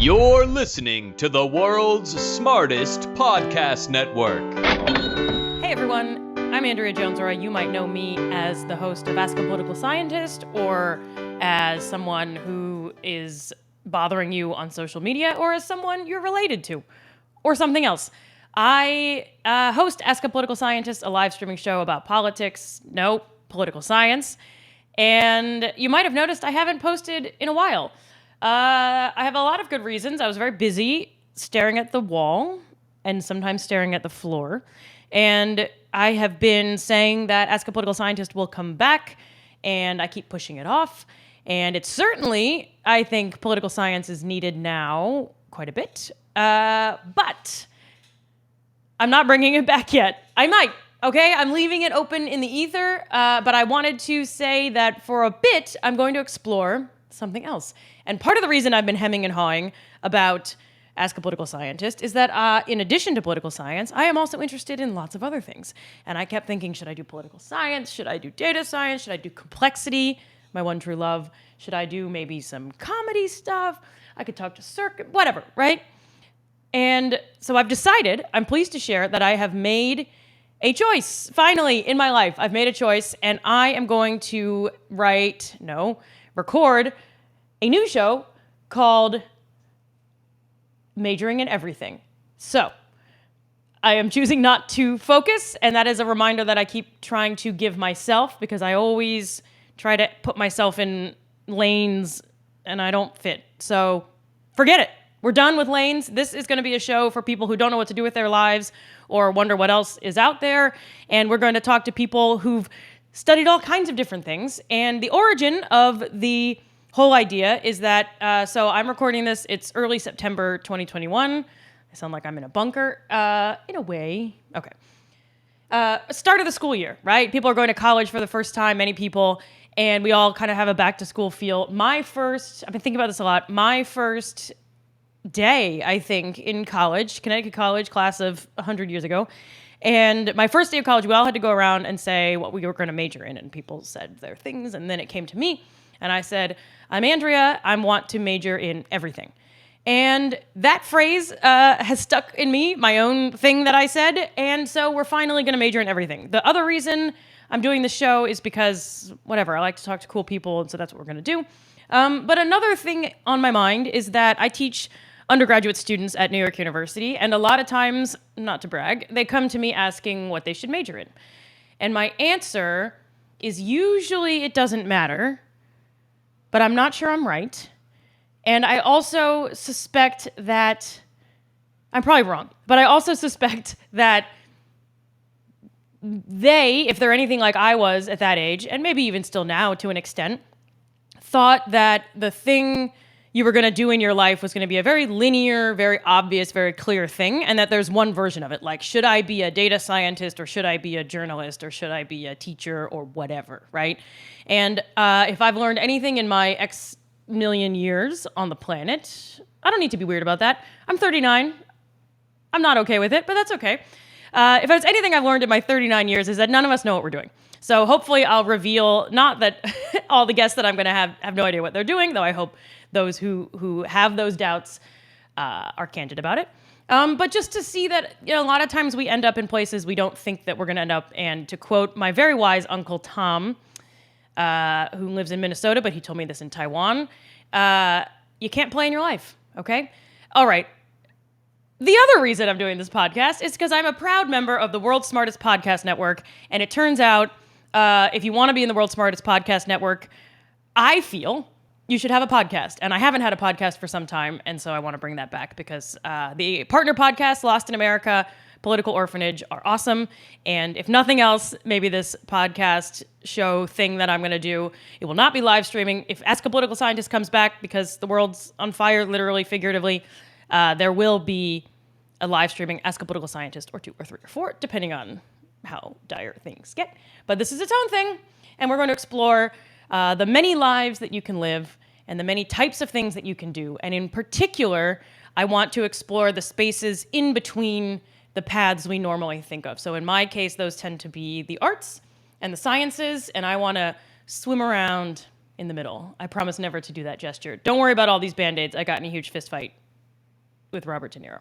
You're listening to the world's smartest podcast network. Hey everyone, I'm Andrea Jones-Rooy. You might know me as the host of Ask a Political Scientist, or as someone who is bothering you on social media, or as someone you're related to, or something else. I host Ask a Political Scientist, a live streaming show about politics, political science. And you might have noticed I haven't posted in a while. I have a lot of good reasons. I was very busy staring at the wall and sometimes staring at the floor. And I have been saying that Ask a Political Scientist will come back, and I keep pushing it off. And it's certainly, I think, political science is needed now quite a bit. But I'm not bringing it back yet. I might. Okay, I'm leaving it open in the ether, but I wanted to say that for a bit, I'm going to explore something else. And part of the reason I've been hemming and hawing about Ask a Political Scientist is that in addition to political science, I am also interested in lots of other things. And I kept thinking, should I do political science? Should I do data science? Should I do complexity, my one true love? Should I do maybe some comedy stuff? I could talk to circuit, whatever, right? And so I've decided, I'm pleased to share, that I have made a choice. Finally, in my life, I've made a choice, and I am going to record a new show called Majoring in Everything. So, I am choosing not to focus, and that is a reminder that I keep trying to give myself, because I always try to put myself in lanes, and I don't fit. So, forget it. We're done with lanes. This is going to be a show for people who don't know what to do with their lives or wonder what else is out there. And we're going to talk to people who've studied all kinds of different things. And the origin of the whole idea is that, so I'm recording this, it's early September 2021. I sound like I'm in a bunker, in a way. Okay. Start of the school year, right? People are going to college for the first time, many people, and we all kind of have a back to school feel. I've been thinking about this a lot. My first day, I think, in college, Connecticut College, class of 100 years ago. And my first day of college, we all had to go around and say what we were going to major in. And people said their things. And then it came to me. And I said, I'm Andrea. I want to major in everything. And that phrase has stuck in me, my own thing that I said. And so we're finally going to major in everything. The other reason I'm doing this show is because, I like to talk to cool people. And so that's what we're going to do. But another thing on my mind is that I teach undergraduate students at New York University, and a lot of times, not to brag, they come to me asking what they should major in. And my answer is usually it doesn't matter, but I'm not sure I'm right. And I also suspect that, I'm probably wrong, but I also suspect that they, if they're anything like I was at that age, and maybe even still now to an extent, thought that the thing you were going to do in your life was going to be a very linear, very obvious, very clear thing, and that there's one version of it. Like, should I be a data scientist, or should I be a journalist, or should I be a teacher, or whatever, right? And if I've learned anything in my X million years on the planet, I don't need to be weird about that. I'm 39. I'm not okay with it, but that's okay. If there's anything I've learned in my 39 years is that none of us know what we're doing. So hopefully I'll reveal, not that all the guests that I'm going to have no idea what they're doing, though I hope those who have those doubts are candid about it. But just to see that, a lot of times we end up in places we don't think that we're going to end up. And to quote my very wise Uncle Tom, who lives in Minnesota, but he told me this in Taiwan, you can't play in your life, okay? All right. The other reason I'm doing this podcast is because I'm a proud member of the World's Smartest Podcast Network. And it turns out, if you want to be in the World's Smartest Podcast Network, I feel you should have a podcast. And I haven't had a podcast for some time, and so I want to bring that back because the partner podcasts, Lost in America, Political Orphanage, are awesome. And if nothing else, maybe this podcast show thing that I'm going to do, it will not be live streaming. If Ask a Political Scientist comes back, because the world's on fire, literally, figuratively, there will be a live streaming Ask a Political Scientist, or 2 or 3 or 4, depending on how dire things get. But this is its own thing, and we're going to explore the many lives that you can live and the many types of things that you can do. And in particular, I want to explore the spaces in between the paths we normally think of. So in my case, those tend to be the arts and the sciences, and I want to swim around in the middle. I promise never to do that gesture. Don't worry about all these Band-Aids I got in a huge fist fight with Robert De Niro.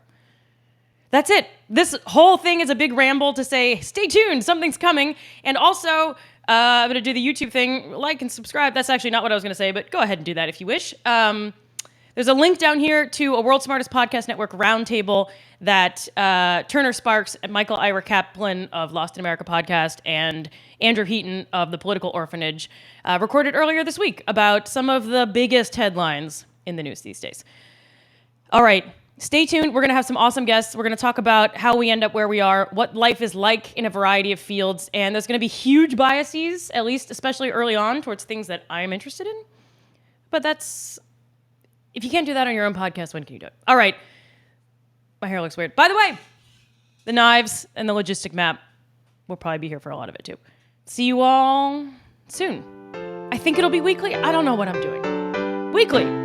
That's it. This whole thing is a big ramble to say, stay tuned, something's coming. And also, I'm going to do the YouTube thing, like and subscribe. That's actually not what I was going to say, but go ahead and do that if you wish. There's a link down here to a World's Smartest Podcast Network roundtable that Turner Sparks and Michael Ira Kaplan of Lost in America podcast and Andrew Heaton of the Political Orphanage recorded earlier this week about some of the biggest headlines in the news these days. All right. Stay tuned. We're going to have some awesome guests. We're going to talk about how we end up where we are, what life is like in a variety of fields, and there's going to be huge biases, at least especially early on, towards things that I am interested in. But that's... If you can't do that on your own podcast, when can you do it? All right. My hair looks weird. By the way, the knives and the logistic map will probably be here for a lot of it, too. See you all soon. I think it'll be weekly. I don't know what I'm doing. Weekly.